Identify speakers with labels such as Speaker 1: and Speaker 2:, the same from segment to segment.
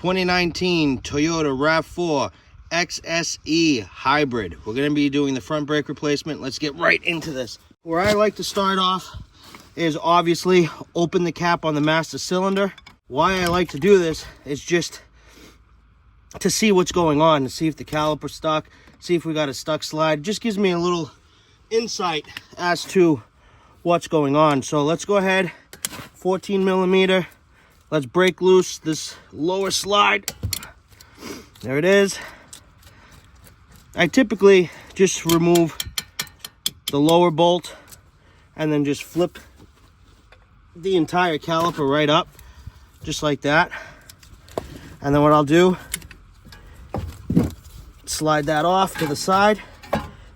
Speaker 1: 2019 Toyota RAV4 XSE Hybrid. We're going to be doing the front brake replacement. Let's get right into this. Where I like to start off is obviously open the cap on the master cylinder. Why I like to do this is just to see what's going on, to see if the caliper's stuck, see if we got a stuck slide. Just gives me a little insight as to what's going on. So let's go ahead, 14 millimeter. Let's break loose this lower slide. There it is. I typically just remove the lower bolt and then just flip the entire caliper right up, just like that. And then what I'll do, slide that off to the side.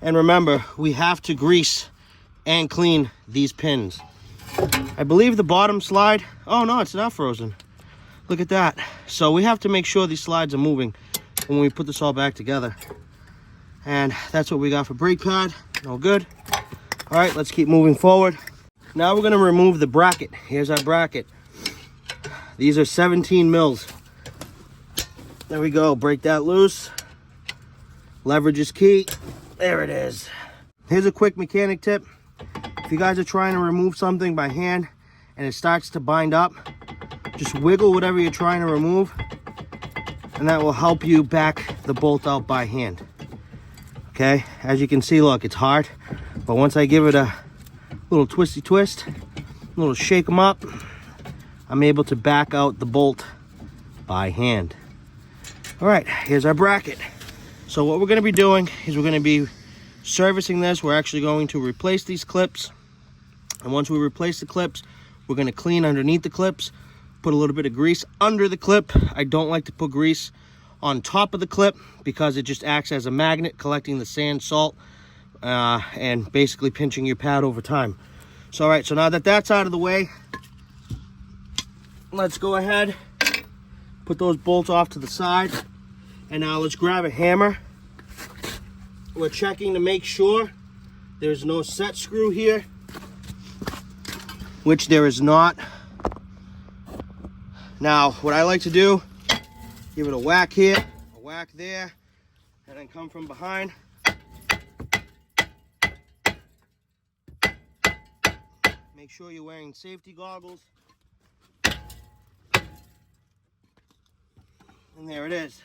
Speaker 1: And remember, we have to grease and clean these pins. I believe the bottom slide, oh no, it's not frozen. Look at that. So we have to make sure these slides are moving when we put this all back together. And that's what we got for brake pad. No good. All right, let's keep moving forward. Now we're gonna remove the bracket. Here's our bracket. These are 17 mils. There we go, break that loose. Leverage is key. There it is. Here's a quick mechanic tip. If you guys are trying to remove something by hand and it starts to bind up, just wiggle whatever you're trying to remove, and that will help you back the bolt out by hand. Okay, as you can see, look, it's hard, but once I give it a little twisty twist, a little shake them up, I'm able to back out the bolt by hand. All right, here's our bracket. So what we're going to be doing is we're going to be servicing this. We're actually going to replace these clips. And once we replace the clips, we're going to clean underneath the clips, put a little bit of grease under the clip. I don't like to put grease on top of the clip because it just acts as a magnet, collecting the sand, salt, and basically pinching your pad over time. So, all right, so now that that's out of the way, let's go ahead, put those bolts off to the side. And now let's grab a hammer. We're checking to make sure there's no set screw here, which there is not. Now, what I like to do, give it a whack here, a whack there, and then come from behind. Make sure you're wearing safety goggles. And there it is.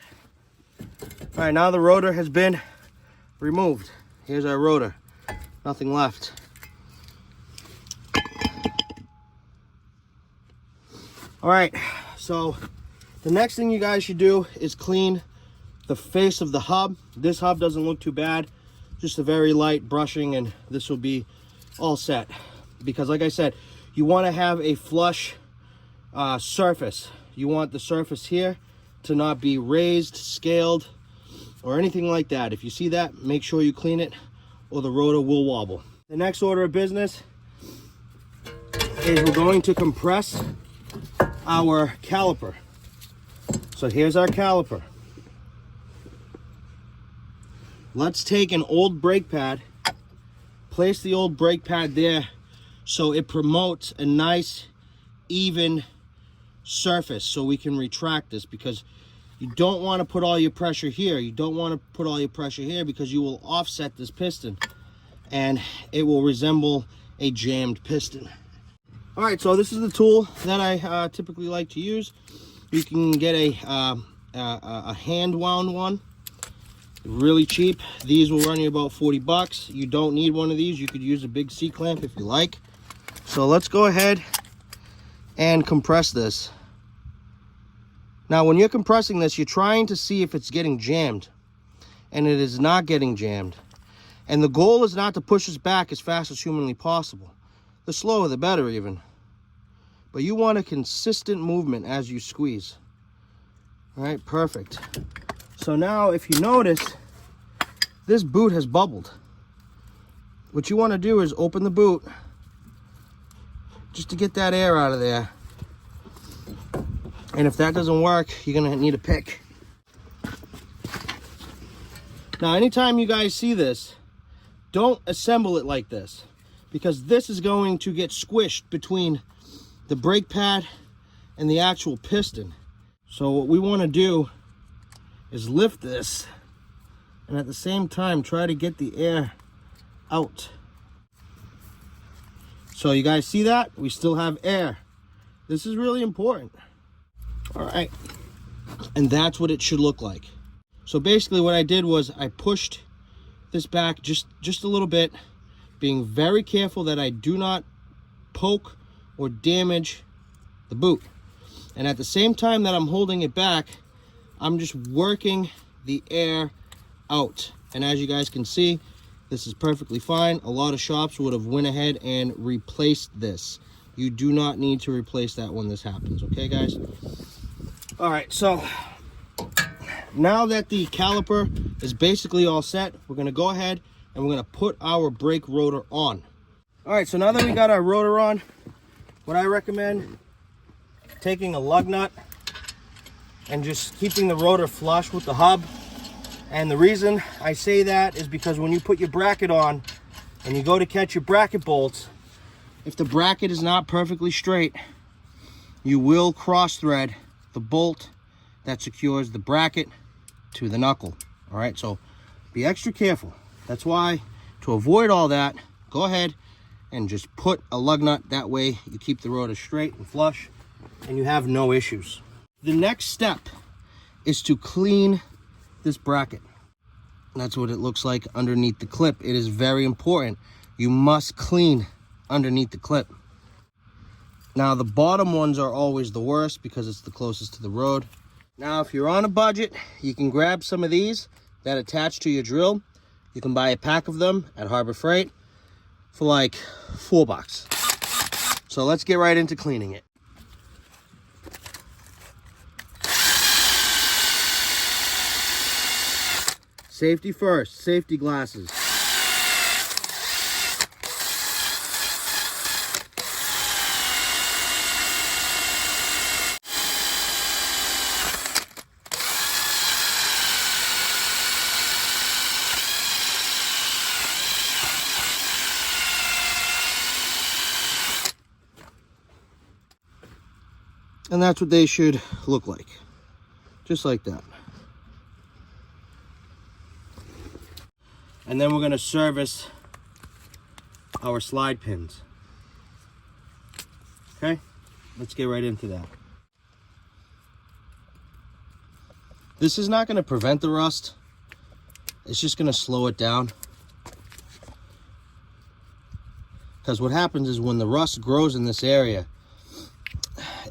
Speaker 1: All right, now the rotor has been removed. Here's our rotor. Nothing left. All right, so the next thing you guys should do is clean the face of the hub. This hub doesn't look too bad, just a very light brushing, and this will be all set. Because like I said, you want to have a flush surface. You want the surface here to not be raised, scaled, or anything like that. If you see that, make sure you clean it or the rotor will wobble. The next order of business is we're going to compress our caliper. So here's our caliper. Let's take an old brake pad, place the old brake pad there so it promotes a nice, even surface so we can retract this, because you don't want to put all your pressure here. You don't want to put all your pressure here because you will offset this piston and it will resemble a jammed piston. All right, so this is the tool that I typically like to use. You can get a hand wound one, really cheap. These will run you about 40 bucks. You don't need one of these. You could use a big C-clamp if you like. So let's go ahead and compress this. Now, when you're compressing this, you're trying to see if it's getting jammed, and it is not getting jammed. And the goal is not to push this back as fast as humanly possible. The slower, the better even. But you want a consistent movement as you squeeze. All right, perfect. So now, if you notice, this boot has bubbled. What you want to do is open the boot just to get that air out of there. And if that doesn't work, you're gonna need a pick. Now, anytime you guys see this, don't assemble it like this, because this is going to get squished between the brake pad and the actual piston. So what we want to do is lift this and at the same time try to get the air out. So you guys see that? We still have air. This is really important. All right. And that's what it should look like. So basically what I did was I pushed this back just a little bit, being very careful that I do not poke or damage the boot. And at the same time that I'm holding it back, I'm just working the air out. And as you guys can see, this is perfectly fine. A lot of shops would have went ahead and replaced this. You do not need to replace that when this happens, okay guys? All right, so now that the caliper is basically all set, we're gonna go ahead and we're gonna put our brake rotor on. All right, so now that we got our rotor on, what I recommend, taking a lug nut and just keeping the rotor flush with the hub. And the reason I say that is because when you put your bracket on and you go to catch your bracket bolts, if the bracket is not perfectly straight, you will cross thread the bolt that secures the bracket to the knuckle. All right, so be extra careful. That's why, to avoid all that, go ahead and just put a lug nut. That way you keep the rotor straight and flush and you have no issues. The next step is to clean this bracket. That's what it looks like underneath the clip. It is very important. You must clean underneath the clip. Now the bottom ones are always the worst because it's the closest to the road. Now if you're on a budget, you can grab some of these that attach to your drill. You can buy a pack of them at Harbor Freight for like $4. So let's get right into cleaning it. Safety first, safety glasses. And that's what they should look like. Just like that. And then we're going to service our slide pins. Okay, let's get right into that. This is not going to prevent the rust. It's just going to slow it down. Because what happens is when the rust grows in this area,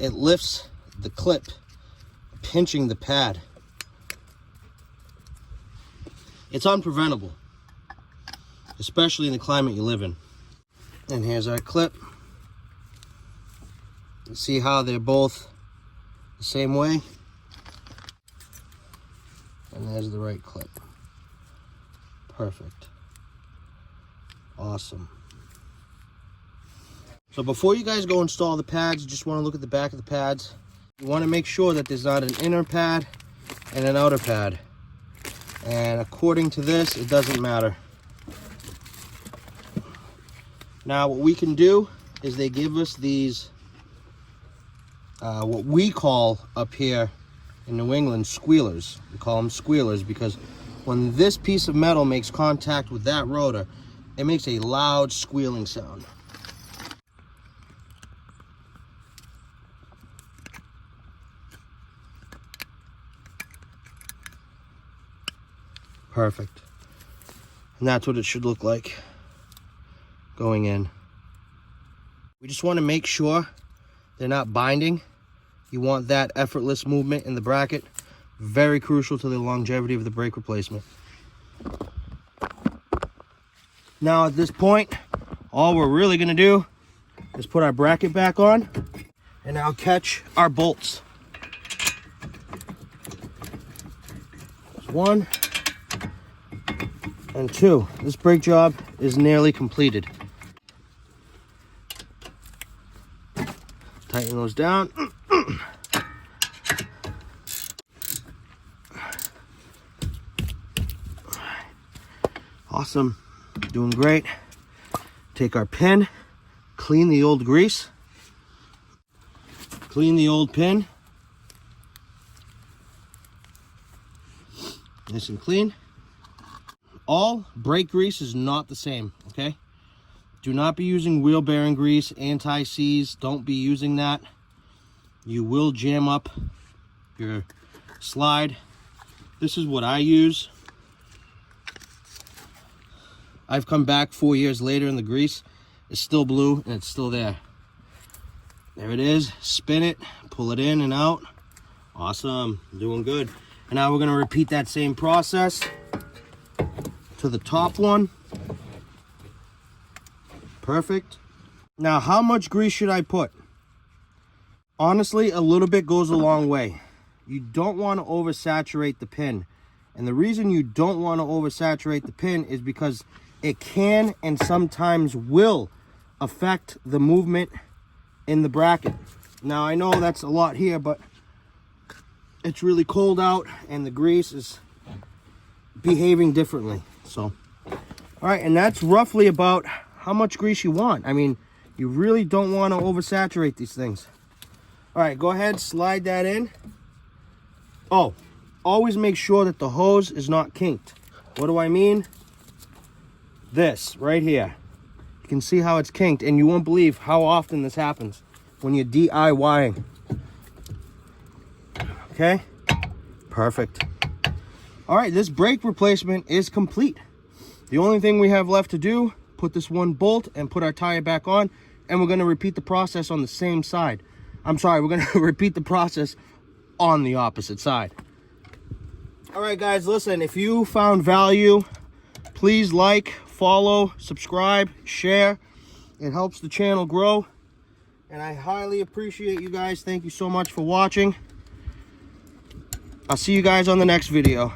Speaker 1: it lifts the clip, pinching the pad. It's unpreventable, especially in the climate you live in. And here's our clip. See how they're both the same way? And there's the right clip. Perfect. Awesome. So before you guys go install the pads, you just want to look at the back of the pads. You want to make sure that there's not an inner pad and an outer pad. And according to this, it doesn't matter. Now what we can do is they give us these, what we call up here in New England, squealers. We call them squealers because when this piece of metal makes contact with that rotor, it makes a loud squealing sound. Perfect. And that's what it should look like going in. We just want to make sure they're not binding. You want that effortless movement in the bracket. Very crucial to the longevity of the brake replacement. Now at this point, all we're really going to do is put our bracket back on and now catch our bolts. There's one and two. This brake job is nearly completed. Tighten those down. Awesome, doing great. Take our pin, clean the old grease, clean the old pin, Nice and clean. All brake grease is not the same, okay? Do not be using wheel bearing grease, anti-seize. Don't be using that. You will jam up your slide. This is what I use. I've come back 4 years later and the grease is still blue and it's still there. There it is. Spin it, pull it in and out. Awesome, doing good. And now we're gonna repeat that same process to the top one. Perfect. Now, how much grease should I put? Honestly, a little bit goes a long way. You don't want to oversaturate the pin. And the reason you don't want to oversaturate the pin is because it can and sometimes will affect the movement in the bracket. Now, I know that's a lot here, but it's really cold out and the grease is behaving differently. So, all right, and that's roughly about how much grease you want. I mean, you really don't want to oversaturate these things. All right, go ahead, slide that in. Oh, always make sure that the hose is not kinked. What do I mean? This right here. You can see how it's kinked, and you won't believe how often this happens when you're DIYing. Okay, perfect. All right, this brake replacement is complete. The only thing we have left to do, put this one bolt and put our tire back on, and we're gonna repeat the process on the same side. I'm sorry, we're gonna repeat the process on the opposite side. All right, guys, listen, if you found value, please like, follow, subscribe, share. It helps the channel grow, and I highly appreciate you guys. Thank you so much for watching. I'll see you guys on the next video.